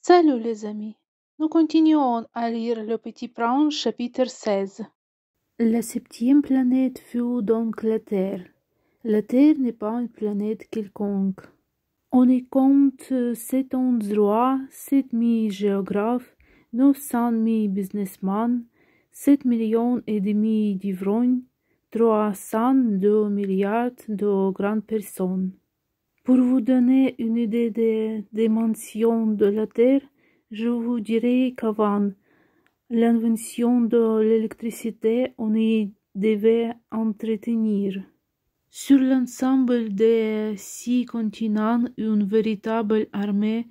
Salut les amis, nous continuons à lire Le Petit Prince chapitre 16. La septième planète fut donc la Terre. La Terre n'est pas une planète quelconque. On y compte 7 endroits, 7 000 géographes, 900 000 businessmen, 7 millions et demi d'ivrognes, 302 milliards de grandes personnes. Pour vous donner une idée des dimensions de la Terre, je vous dirai qu'avant l'invention de l'électricité, on y devait entretenir sur l'ensemble des 6 continents une véritable armée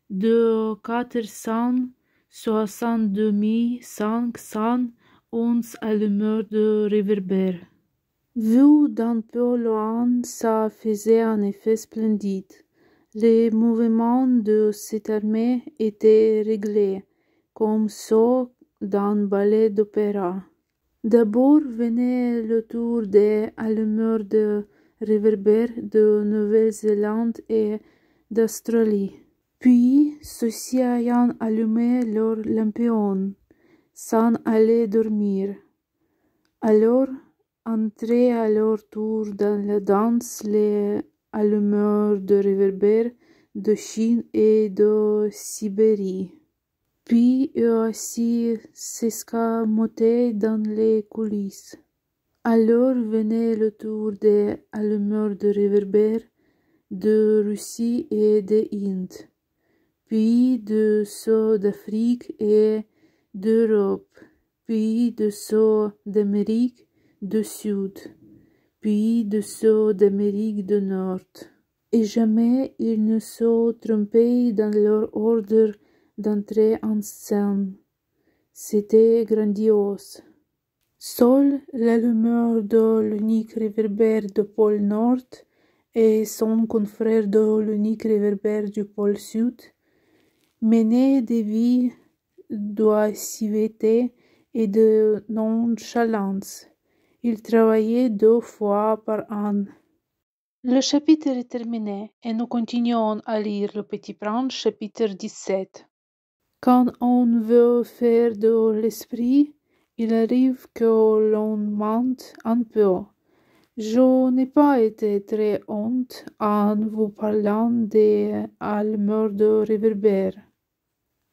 de 462 511 allumeurs de réverbères. Vu d'un peu loin, ça faisait un effet splendide. Les mouvements de cette armée étaient réglés, comme ceux d'un ballet d'opéra. D'abord venait le tour des allumeurs de réverbères de Nouvelle-Zélande et d'Australie. Puis, ceux-ci ayant allumé leur lampion, s'en allaient dormir. Alors, entraient à leur tour dans la danse les allumeurs de réverbères de Chine et de Sibérie. Puis eux aussi s'escamotaient dans les coulisses. Alors venait le tour des allumeurs de réverbères de Russie et d'Inde, puis de ceux d'Afrique et d'Europe, puis de ceux d'Amérique du Sud, puis de ceux d'Amérique du Nord. Et jamais ils ne se trompaient dans leur ordre d'entrer en scène. C'était grandiose. Seul l'allumeur de l'unique réverbère du pôle Nord et son confrère de l'unique réverbère du pôle Sud menaient des vies d'oisiveté et de nonchalance. Ils travaillaient 2 fois par an. Le chapitre est terminé et nous continuons à lire Le Petit Prince chapitre 17. Quand on veut faire de l'esprit, il arrive que l'on mente un peu. Je n'ai pas été très honte en vous parlant des allumeurs de réverbères.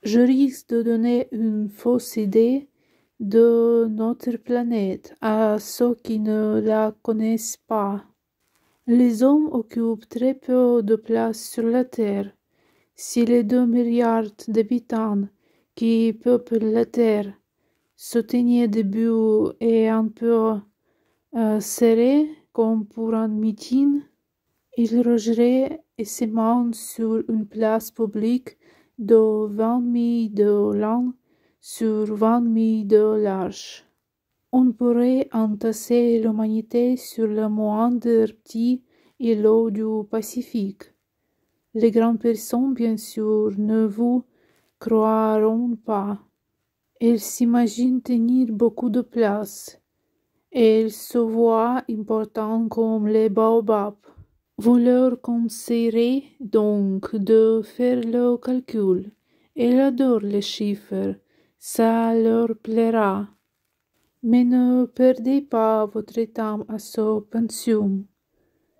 Je risque de donner une fausse idée de notre planète à ceux qui ne la connaissent pas. Les hommes occupent très peu de place sur la Terre. Si les 2 milliards d'habitants qui peuplent la Terre se tenaient debout et un peu serrés comme pour un meeting, ils rangeraient aisément sur une place publique de 20 000 de long sur 20 000 de large. On pourrait entasser l'humanité sur le moindre petit îlot du Pacifique. Les grandes personnes, bien sûr, ne vous croiront pas. Elles s'imaginent tenir beaucoup de place. Elles se voient importantes comme les baobabs. Vous leur conseillerez donc de faire le calcul. Elles adorent les chiffres, ça leur plaira. Mais ne perdez pas votre temps à ce pensium.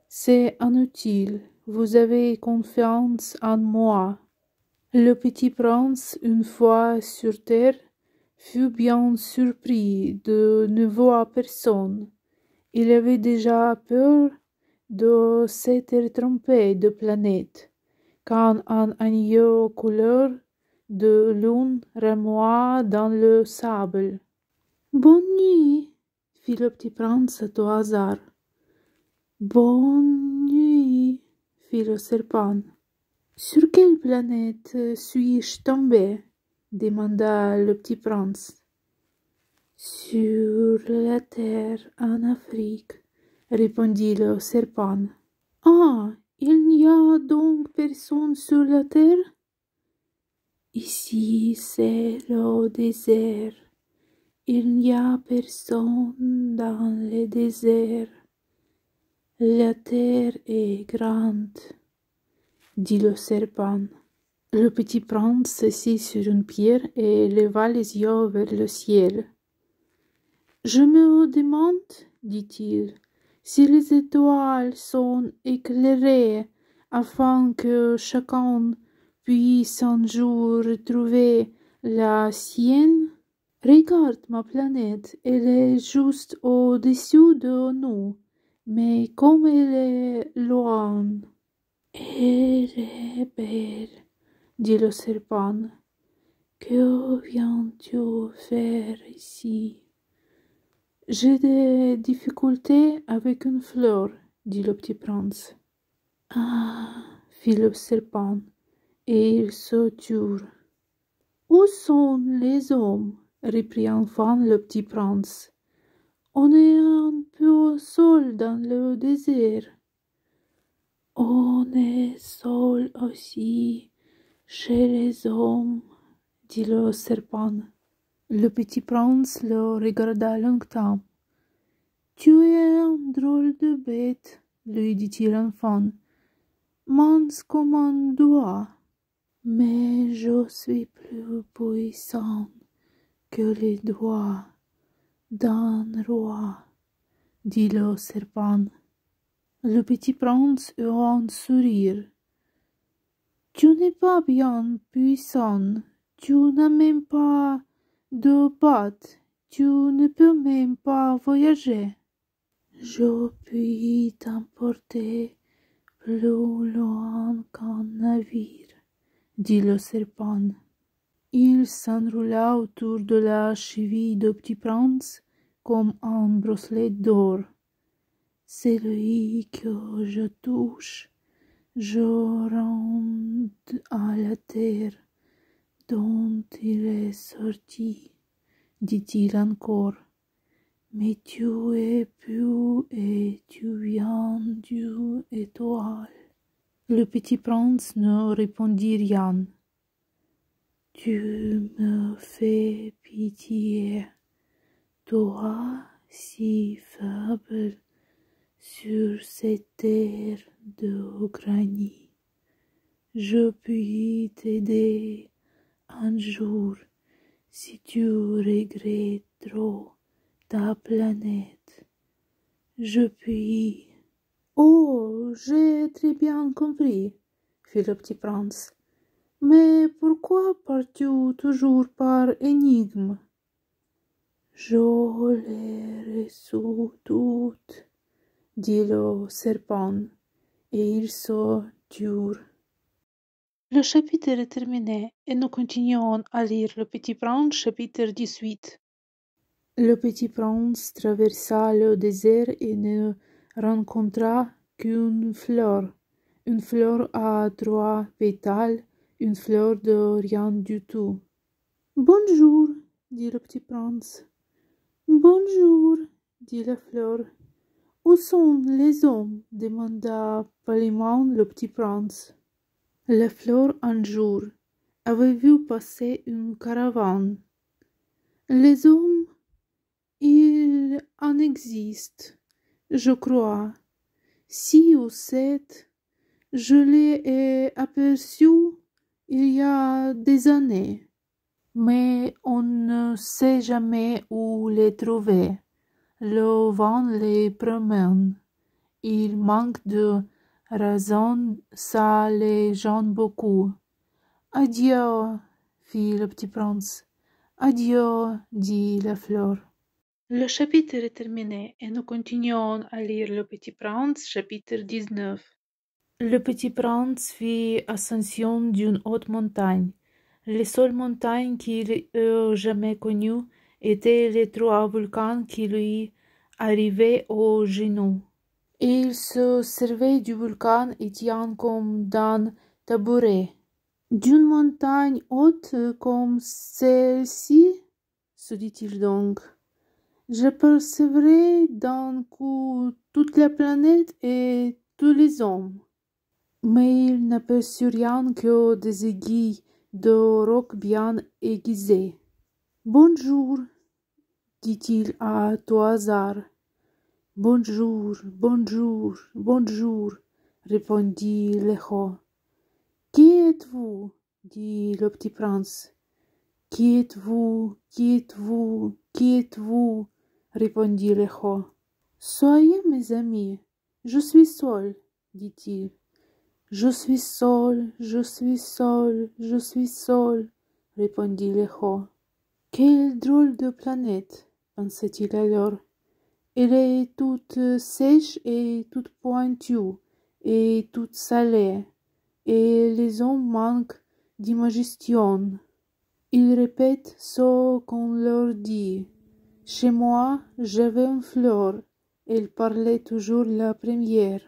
C'est inutile, vous avez confiance en moi. Le Petit Prince, une fois sur terre, fut bien surpris de ne voir personne. Il avait déjà peur de s'être trompé de planète, quand un agneau couleur de lune remuait dans le sable. « Bonne nuit, fit le Petit Prince à tout hasard. « Bonne nuit, fit le serpent. « Sur quelle planète suis-je tombé? Demanda le Petit Prince. « Sur la Terre, en Afrique, répondit le serpent. « Ah, il n'y a donc personne sur la Terre? Ici, c'est le désert. Il n'y a personne dans le désert. La terre est grande, dit le serpent. Le petit prince s'assit sur une pierre et leva les yeux vers le ciel. « Je me demande, dit-il, si les étoiles sont éclairées afin que chacun puisse un jour retrouver la sienne. Regarde ma planète, elle est juste au-dessus de nous, mais comme elle est loin. Elle est belle, dit le serpent. Que viens-tu faire ici? J'ai des difficultés avec une fleur, dit le petit prince. Ah, fit le serpent, et il se tut. Où sont les hommes? Reprit enfin le petit prince. On est un peu seul dans le désert. On est seul aussi chez les hommes, dit le serpent. Le petit prince le regarda longtemps. Tu es un drôle de bête, lui dit-il enfin, mince comme un doigt. Mais je suis plus puissant que les doigts d'un roi, dit le serpent. Le petit prince eut un sourire. Tu n'es pas bien puissant, tu n'as même pas de pattes, tu ne peux même pas voyager. Je puis t'emporter plus loin qu'un navire, dit le serpent. Il s'enroula autour de la cheville du petit prince comme un bracelet d'or. Celui que je touche, je rends à la terre dont il est sorti, dit-il encore. Mais tu es pur et tu viens d'une étoile. Le petit prince ne répondit rien. Tu me fais pitié, toi si faible sur cette terre de granit. Je puis t'aider un jour si tu regrettes trop ta planète. Je puis. Oh, j'ai très bien compris, fit le petit prince. Mais pourquoi pars-tu toujours par énigme? Je les résous toutes, dit le serpent, et il se tut. Le chapitre est terminé et nous continuons à lire le Petit Prince, chapitre 18. Le Petit Prince traversa le désert et ne rencontra qu'une fleur à 3 pétales, une fleur de rien du tout. Bonjour, dit le Petit Prince. Bonjour, dit la fleur. Où sont les hommes? Demanda poliment le Petit Prince. La fleur un jour avait vu passer une caravane. Les hommes, il en existe, je crois, 6 ou 7. Je les ai aperçus il y a des années, mais on ne sait jamais où les trouver. Le vent les promène. Il manque de raison, ça les gêne beaucoup. Adieu, fit le petit prince. Adieu, dit la fleur. Le chapitre est terminé et nous continuons à lire Le Petit Prince, chapitre 19. Le Petit Prince fit ascension d'une haute montagne. Les seules montagnes qu'il eût jamais connues étaient les 3 volcans qui lui arrivaient aux genoux. Il se servait du volcan et tient comme d'un tabouret. D'une montagne haute comme celle-ci, se dit-il donc, j'apercevrai d'un coup toute la planète et tous les hommes. Mais il n'aperçut rien que des aiguilles de roc bien aiguisées. Bonjour, dit-il à tout hasard. Bonjour, bonjour, bonjour, répondit l'écho. Qui êtes-vous? dit le petit prince. Qui êtes-vous? Qui êtes-vous? Qui êtes-vous? Répondit l'écho. Soyez mes amis. Je suis seul, dit-il. Je suis seul, je suis seul, je suis seul, répondit l'écho. Quelle drôle de planète, pensa-t-il alors. Elle est toute sèche et toute pointue et toute salée, et les hommes manquent d'imagination. Ils répètent ce qu'on leur dit. Chez moi, j'avais une fleur. Elle parlait toujours la première.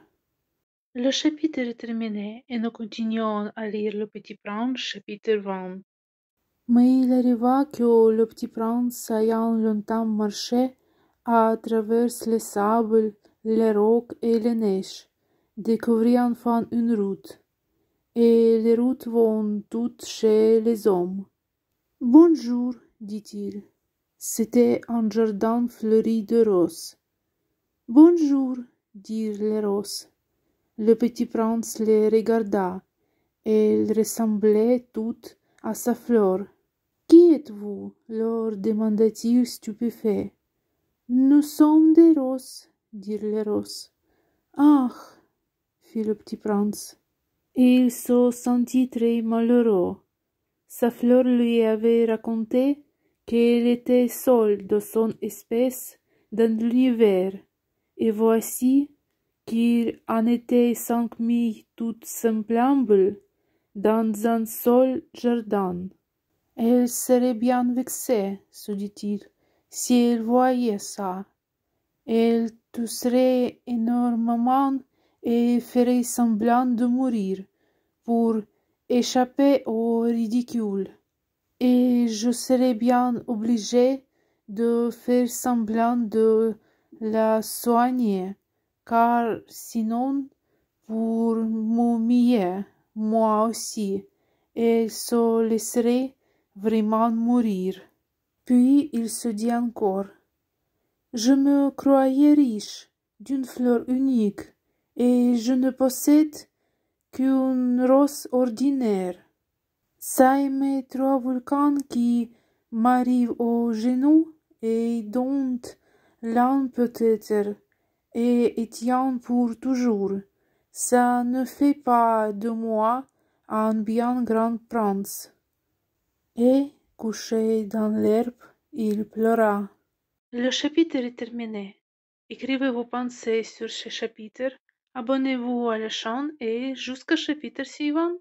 Le chapitre est terminé et nous continuons à lire Le Petit Prince, chapitre 20. Mais il arriva que le petit prince, ayant longtemps marché à travers les sables, les rocs et les neiges, découvrit enfin une route. Et les routes vont toutes chez les hommes. Bonjour, dit-il. C'était un jardin fleuri de roses. Bonjour, dirent les roses. Le petit prince les regarda. Elles ressemblaient toutes à sa fleur. Qui êtes-vous? Leur demanda-t-il stupéfait. Nous sommes des roses, dirent les roses. Ah, fit le petit prince. Et il se sentit très malheureux. Sa fleur lui avait raconté qu'elle était seule de son espèce dans l'univers, et voici qu'il en était 5000 toutes semblables dans un seul jardin. Elle serait bien vexée, se dit-il, si elle voyait ça. Elle tousserait énormément et ferait semblant de mourir pour échapper au ridicule. Et je serais bien obligé de faire semblant de la soigner, car sinon, pour m'humilier, moi aussi, elle se laisserait vraiment mourir. Puis il se dit encore, je me croyais riche d'une fleur unique, et je ne possède qu'une rose ordinaire. Ça mes trois volcans qui m'arrivent aux genoux et dont l'un peut-être et tient pour toujours. Ça ne fait pas de moi un bien grand prince. Et, couché dans l'herbe, il pleura. Le chapitre est terminé. Écrivez vos pensées sur ce chapitre, abonnez-vous à la chaîne et jusqu'au chapitre suivant.